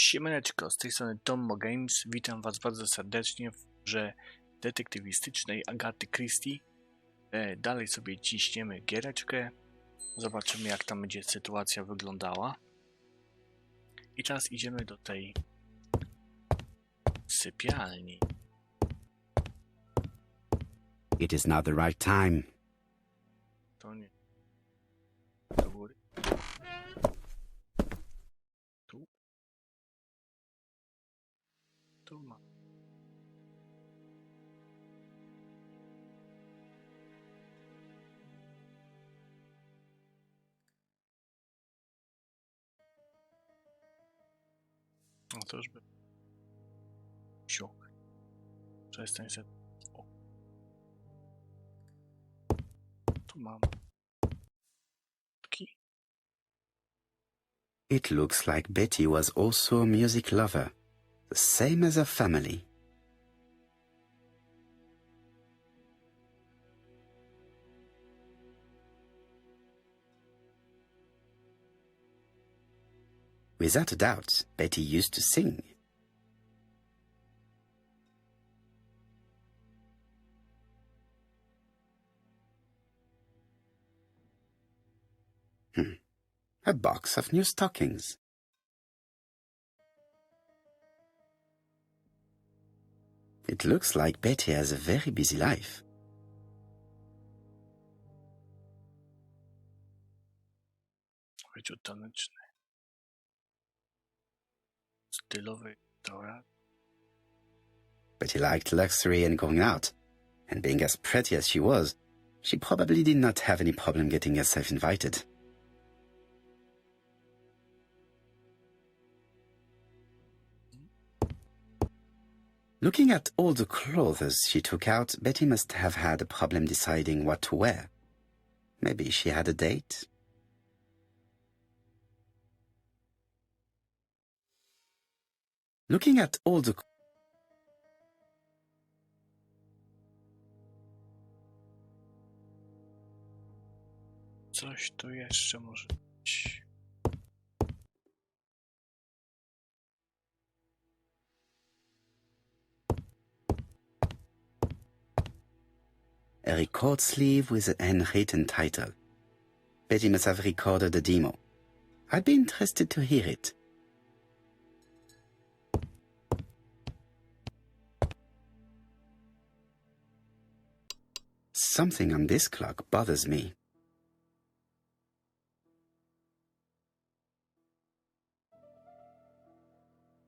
Siemaneczko, z tej strony TommoGames. Witam Was bardzo serdecznie w grze detektywistycznej Agaty Christie. Dalej sobie ciśniemy giereczkę. Zobaczymy, jak tam będzie sytuacja wyglądała. I teraz idziemy do tej sypialni. It is not the right time. To nie. Do góry. Tu. Tu ma. No to już by. Siuk. Przestań się. O. Tu mam. Taki. It looks like Betty was also a music lover, the same as her family. Without a doubt, Betty used to sing. A box of new stockings. It looks like Betty has a very busy life. Wyciąg taneczny. Stylowy restaurant. Betty liked luxury and going out, and being as pretty as she was, she probably did not have any problem getting herself invited. Looking at all the clothes she took out, Betty must have had a problem deciding what to wear. Maybe she had a date? Looking at all the... Coś tu jeszcze może być. A record sleeve with an handwritten title. Betty must have recorded a demo. I'd be interested to hear it. Something on this clock bothers me.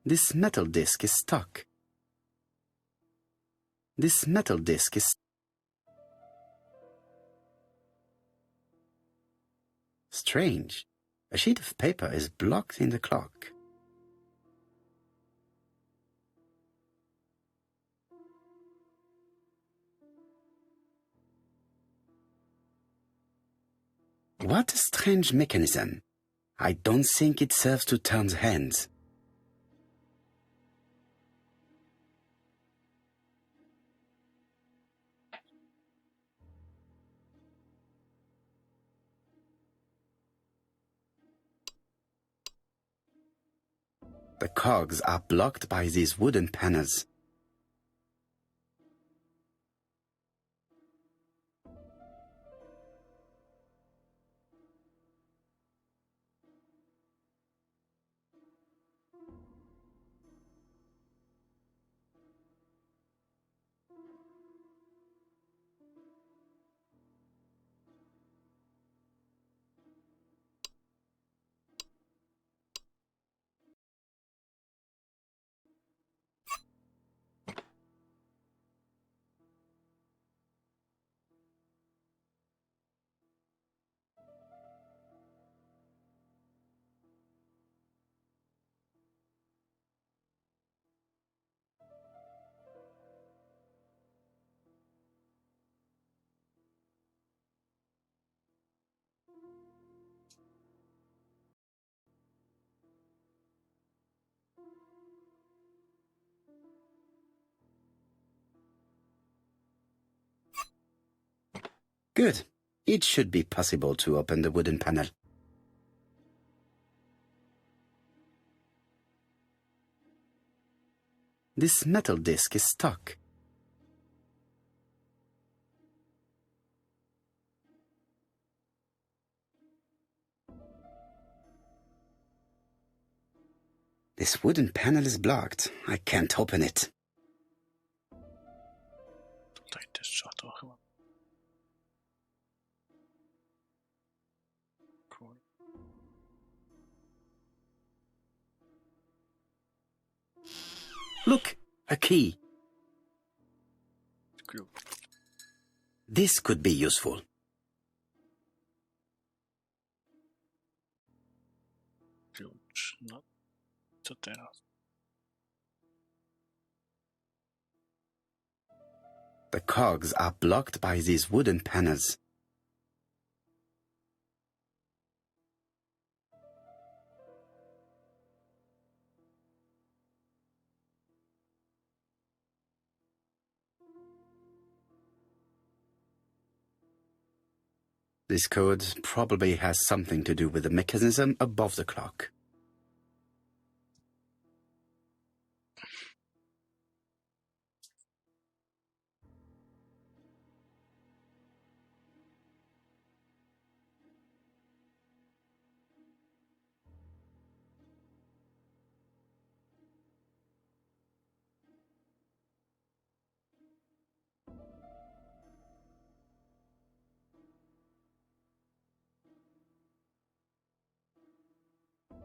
This metal disc is stuck. This metal disc is... Strange. A sheet of paper is blocked in the clock. What a strange mechanism. I don't think it serves to turn the hands. The cogs are blocked by these wooden panels. Good. It should be possible to open the wooden panel. This metal disc is stuck. This wooden panel is blocked. I can't open it. Tutaj też trzeba to chyba. Cool. Look, a key. Klucz. This could be useful. Klucz. No, co teraz? The cogs are blocked by these wooden panels. This code probably has something to do with the mechanism above the clock.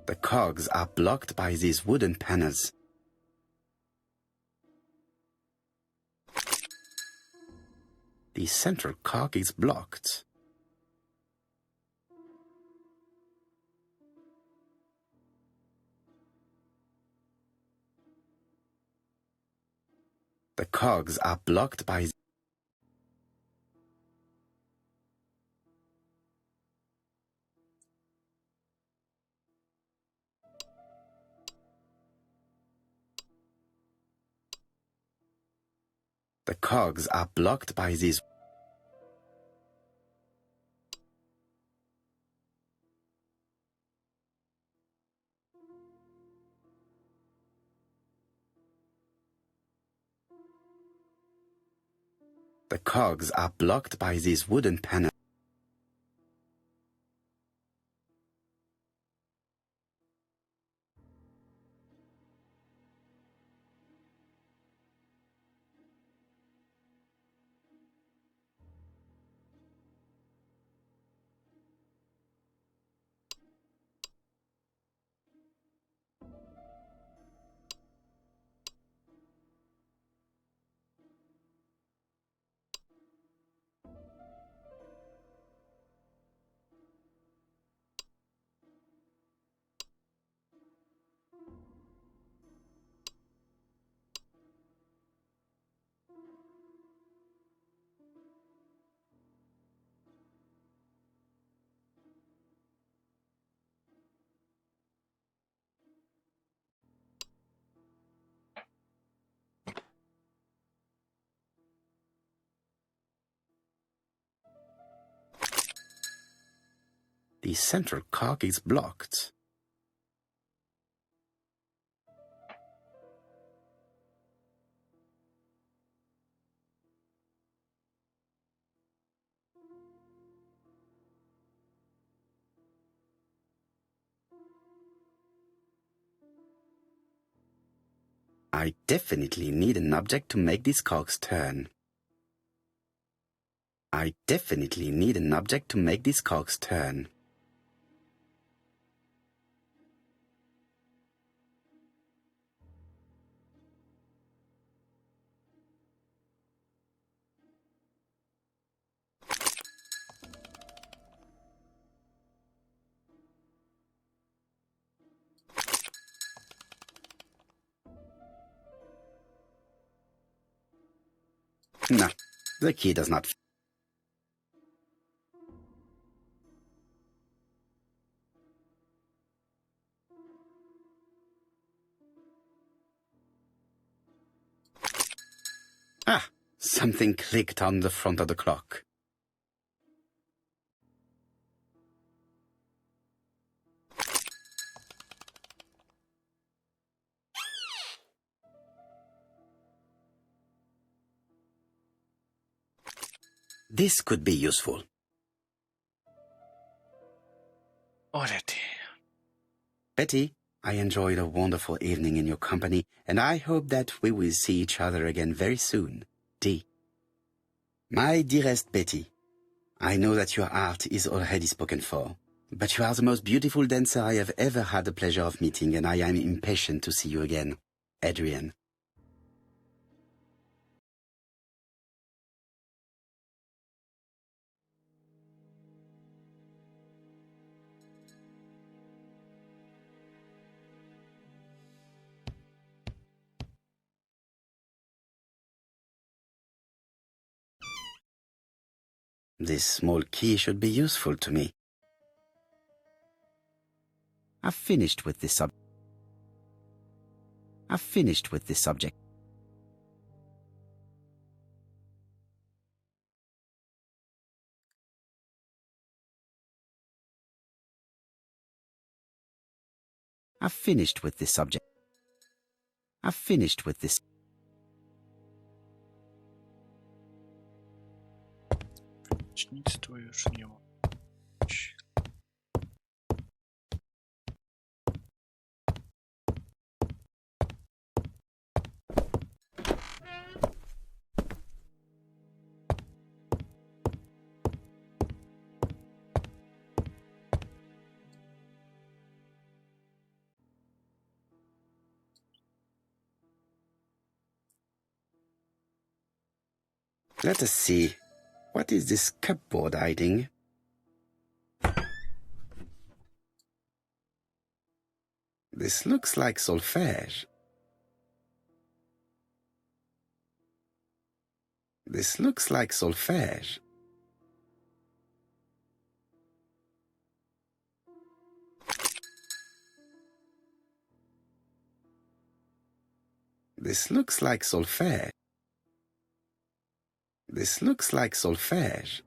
The cogs are blocked by these wooden panels. The central cog is blocked. The cogs are blocked by The cogs are blocked by these. The cogs are blocked by these wooden panels. The central cog is blocked. I definitely need an object to make these cogs turn. I definitely need an object to make these cogs turn. No, the key does not fit. Ah, something clicked on the front of the clock. This could be useful. Orety. Betty, I enjoyed a wonderful evening in your company, and I hope that we will see each other again very soon. D. My dearest Betty, I know that your art is already spoken for, but you are the most beautiful dancer I have ever had the pleasure of meeting, and I am impatient to see you again. Adrian. This small key should be useful to me. I've finished with this subject. I've finished with this subject. I've finished with this subject. I've finished with this. Nic tu już nie ma. Let us see. What is this cupboard hiding? This looks like solfège. This looks like solfège. This looks like solfège. This looks like solfège.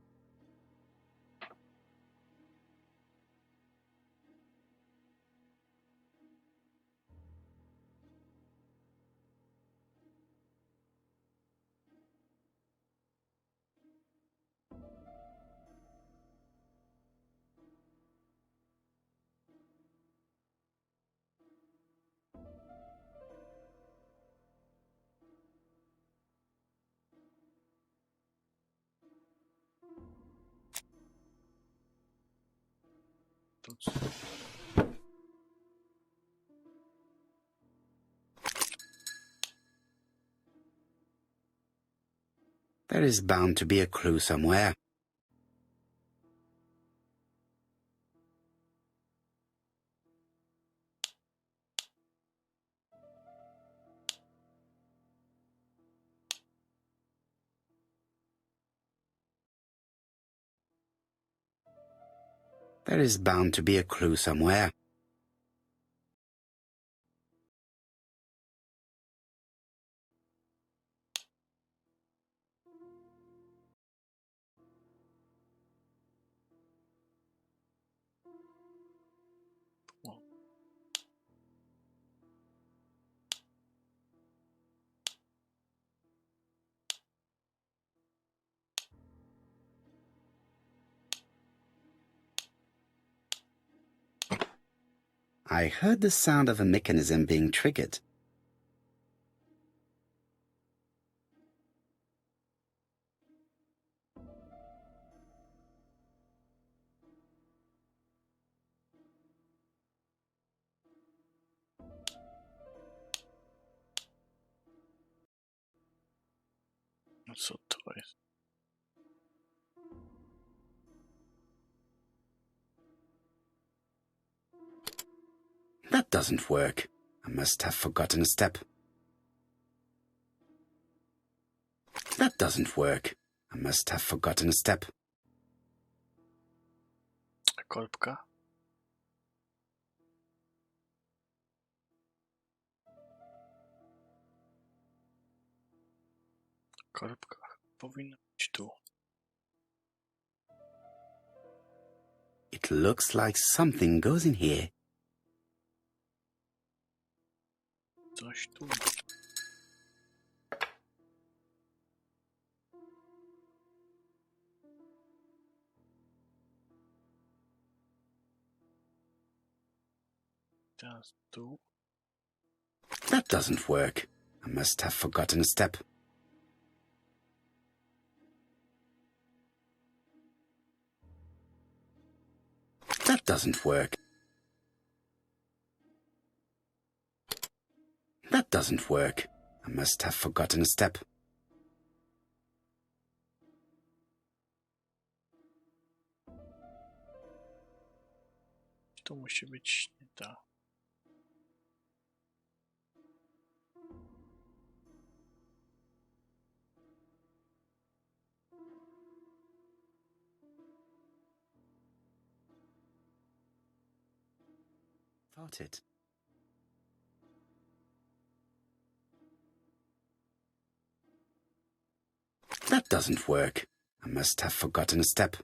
There is bound to be a clue somewhere. There is bound to be a clue somewhere. I heard the sound of a mechanism being triggered. Co to jest? That doesn't work. I must have forgotten a step. That doesn't work. I must have forgotten a step. Korbka? Korbka powinna być tu. It looks like something goes in here. Coś tu. teraz tu. That doesn't work. I must have forgotten a step. That doesn't work. That doesn't work. I must have forgotten a step. To musi być nie ta. Thought it. That doesn't work. I must have forgotten a step.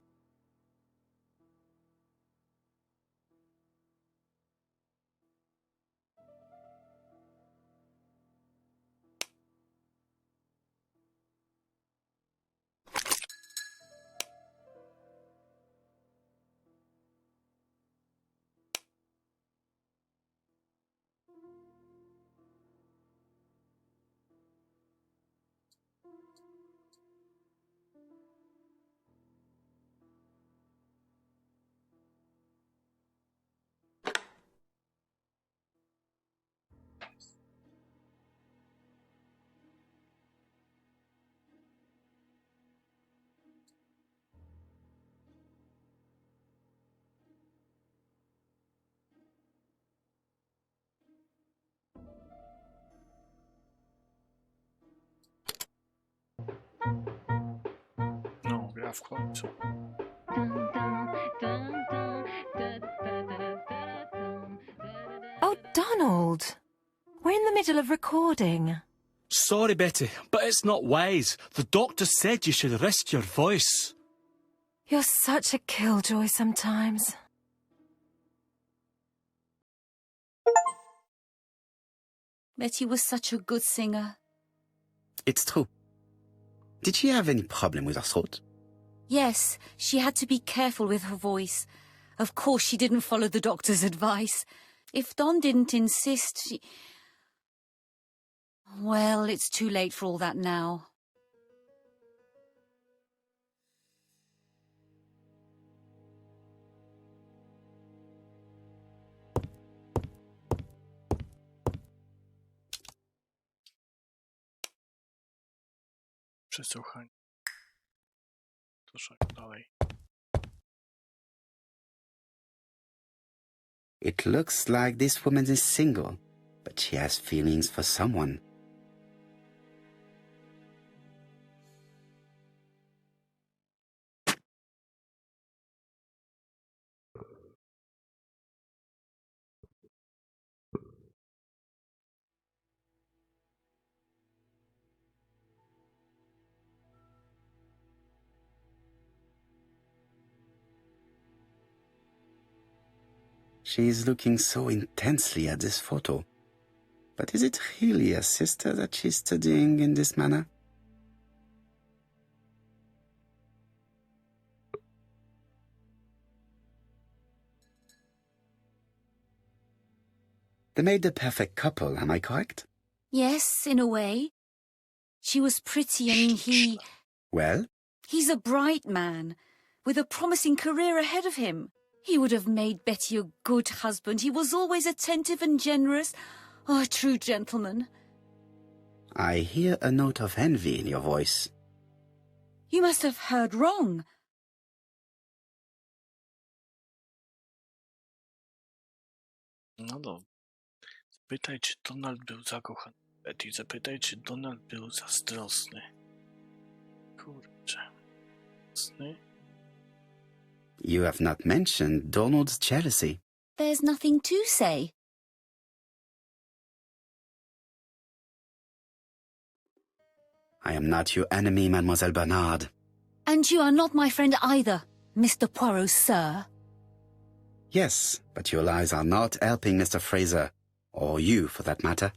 No, gra w końcu. Oh, Donald! We're in the middle of recording. Sorry, Betty, but it's not wise. The doctor said you should rest your voice. You're such a killjoy sometimes. Betty was such a good singer. It's true. Did she have any problem with her throat? Yes, she had to be careful with her voice. Of course, she didn't follow the doctor's advice. If Don didn't insist, she... Well, it's too late for all that now. Przesłuchanie. Troszkę dalej. It looks like this woman is single, but she has feelings for someone. She is looking so intensely at this photo. But is it really a sister that she's studying in this manner? They made the perfect couple, am I correct? Yes, in a way. She was pretty and he... Well? He's a bright man, with a promising career ahead of him. He would have made Betty a good husband. He was always attentive and generous. Oh, a true gentleman. I hear a note of envy in your voice. You must have heard wrong. No dobrze. Zapytaj, czy Donald był zakochany w Betty. Zapytaj, czy Donald był zazdrosny. Kurczę. Zazdrosny? You have not mentioned Donald's jealousy. There's nothing to say. I am not your enemy, Mademoiselle Bernard. And you are not my friend either, Mr. Poirot, sir. Yes, but your lies are not helping Mr. Fraser, or you for that matter.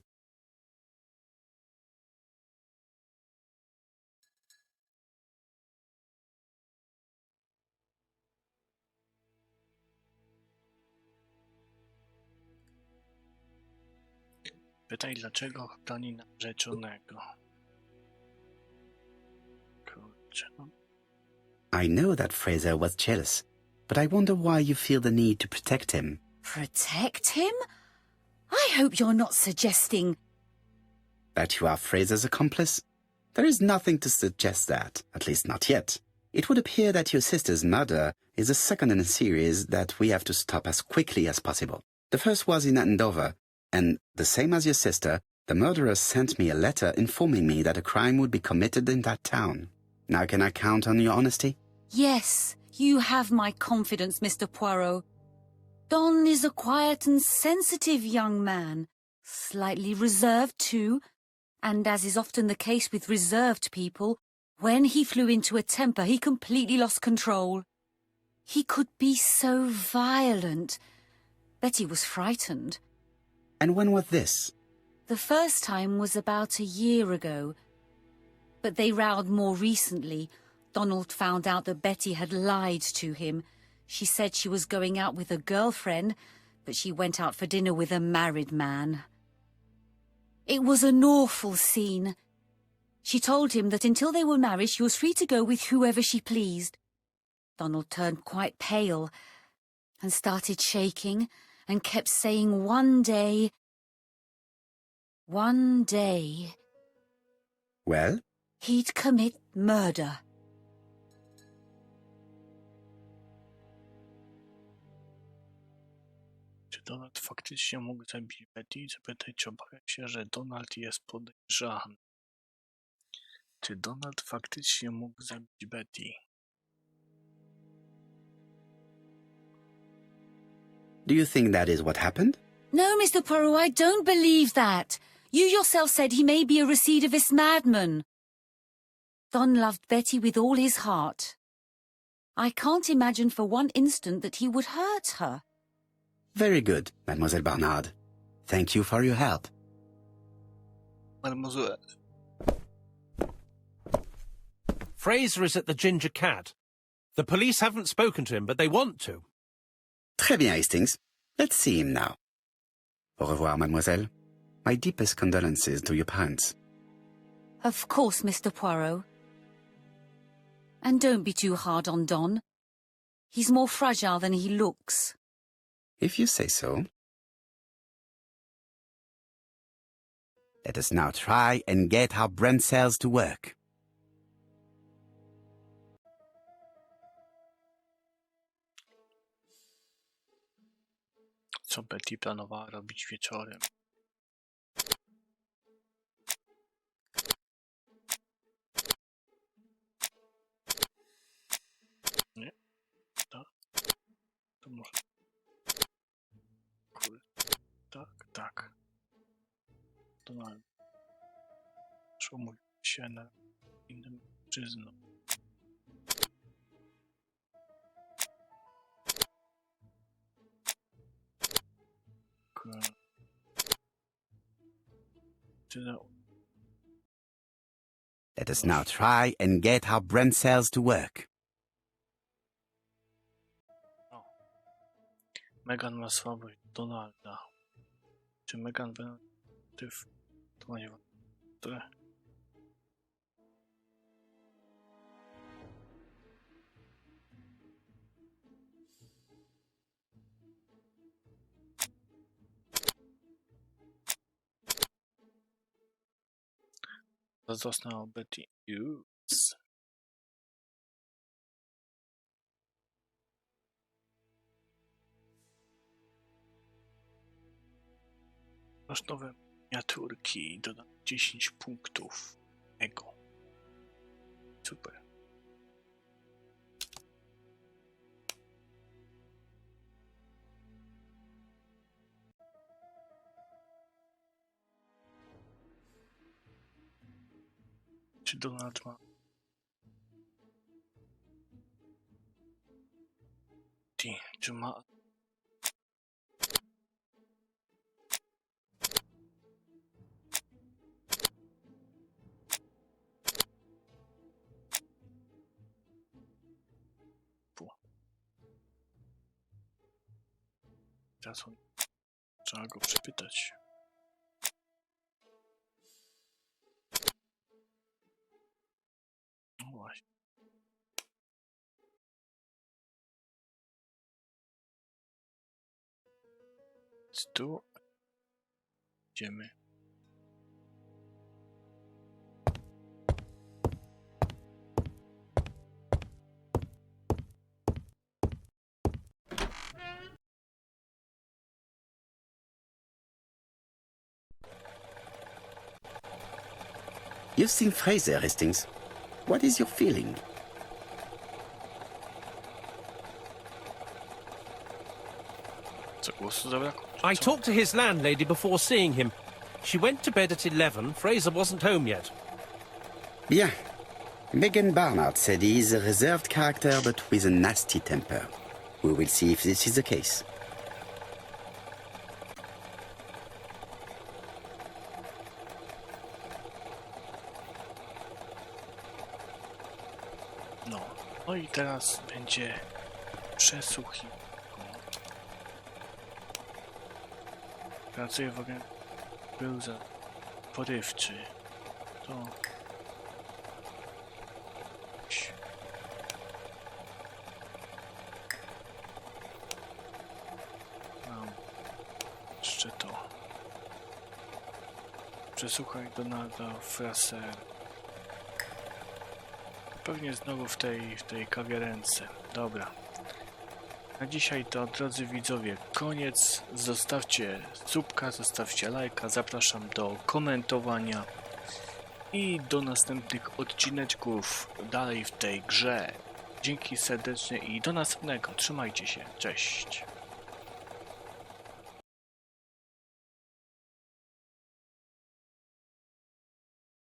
Pytaj, dlaczego chroni narzeczonego. Kurczę, no. I know that Fraser was jealous, but I wonder why you feel the need to protect him. Protect him? I hope you're not suggesting... That you are Fraser's accomplice? There is nothing to suggest that, at least not yet. It would appear that your sister's murder is the second in a series that we have to stop as quickly as possible. The first was in Andover, and the same as your sister, the murderer sent me a letter informing me that a crime would be committed in that town. Now can I count on your honesty? Yes, you have my confidence, Mr. Poirot. Don is a quiet and sensitive young man, slightly reserved too, and as is often the case with reserved people, when he flew into a temper, he completely lost control. He could be so violent. Betty was frightened. And when was this? The first time was about a year ago. But they rowed more recently. Donald found out that Betty had lied to him. She said she was going out with a girlfriend, but she went out for dinner with a married man. It was an awful scene. She told him that until they were married, she was free to go with whoever she pleased. Donald turned quite pale and started shaking and kept saying one day... Well? He'd commit murder. Czy Donald faktycznie mógł zabić Betty? Zapytaj, czy obawia się, że Donald jest podejrzany. Czy Donald faktycznie mógł zabić Betty? Do you think that is what happened? No, Mr. Poirot, I don't believe that. You yourself said he may be a recidivist madman. Don loved Betty with all his heart. I can't imagine for one instant that he would hurt her. Very good, Mademoiselle Barnard. Thank you for your help. Mademoiselle. Fraser is at the Ginger Cat. The police haven't spoken to him, but they want to. Très bien, Hastings. Let's see him now. Au revoir, mademoiselle. My deepest condolences to your parents. Of course, Mr. Poirot. And don't be too hard on Don. He's more fragile than he looks. If you say so. Let us now try and get our brain cells to work. Co Betty planowała robić wieczorem? Nie? Tak? To może... Kurde. Tak, tak. Donald. Szumuje się na innym mężczyzną. Let us now try and get our brain cells to work. Megan ma słabość Donalda. Czy Megan będzie to nie które? Zazdrosna o Betty. Use. Masz nowe miniaturki, dodam 10 punktów. Ego. Super. Czy Donald ma... Czy ma... Teraz on... Trzeba go przepytać. Tu idziemy. You've seen Fraser, Hastings. What is your feeling? Co głosu zabrakło? I talked to his landlady before seeing him. She went to bed at 11. Fraser wasn't home yet. Bien. Megan Barnard said he is a reserved character but with a nasty temper. We will see if this is the case. No i teraz będzie przesłuchanie. Pracuje w ogóle. Był za porywczy. To... Mam jeszcze to. Przesłuchaj Donalda Fraser. Pewnie znowu w tej kawiarence. Dobra. Na dzisiaj to, drodzy widzowie, koniec. Zostawcie subka, zostawcie lajka, zapraszam do komentowania i do następnych odcineczków dalej w tej grze. Dzięki serdecznie i do następnego. Trzymajcie się. Cześć.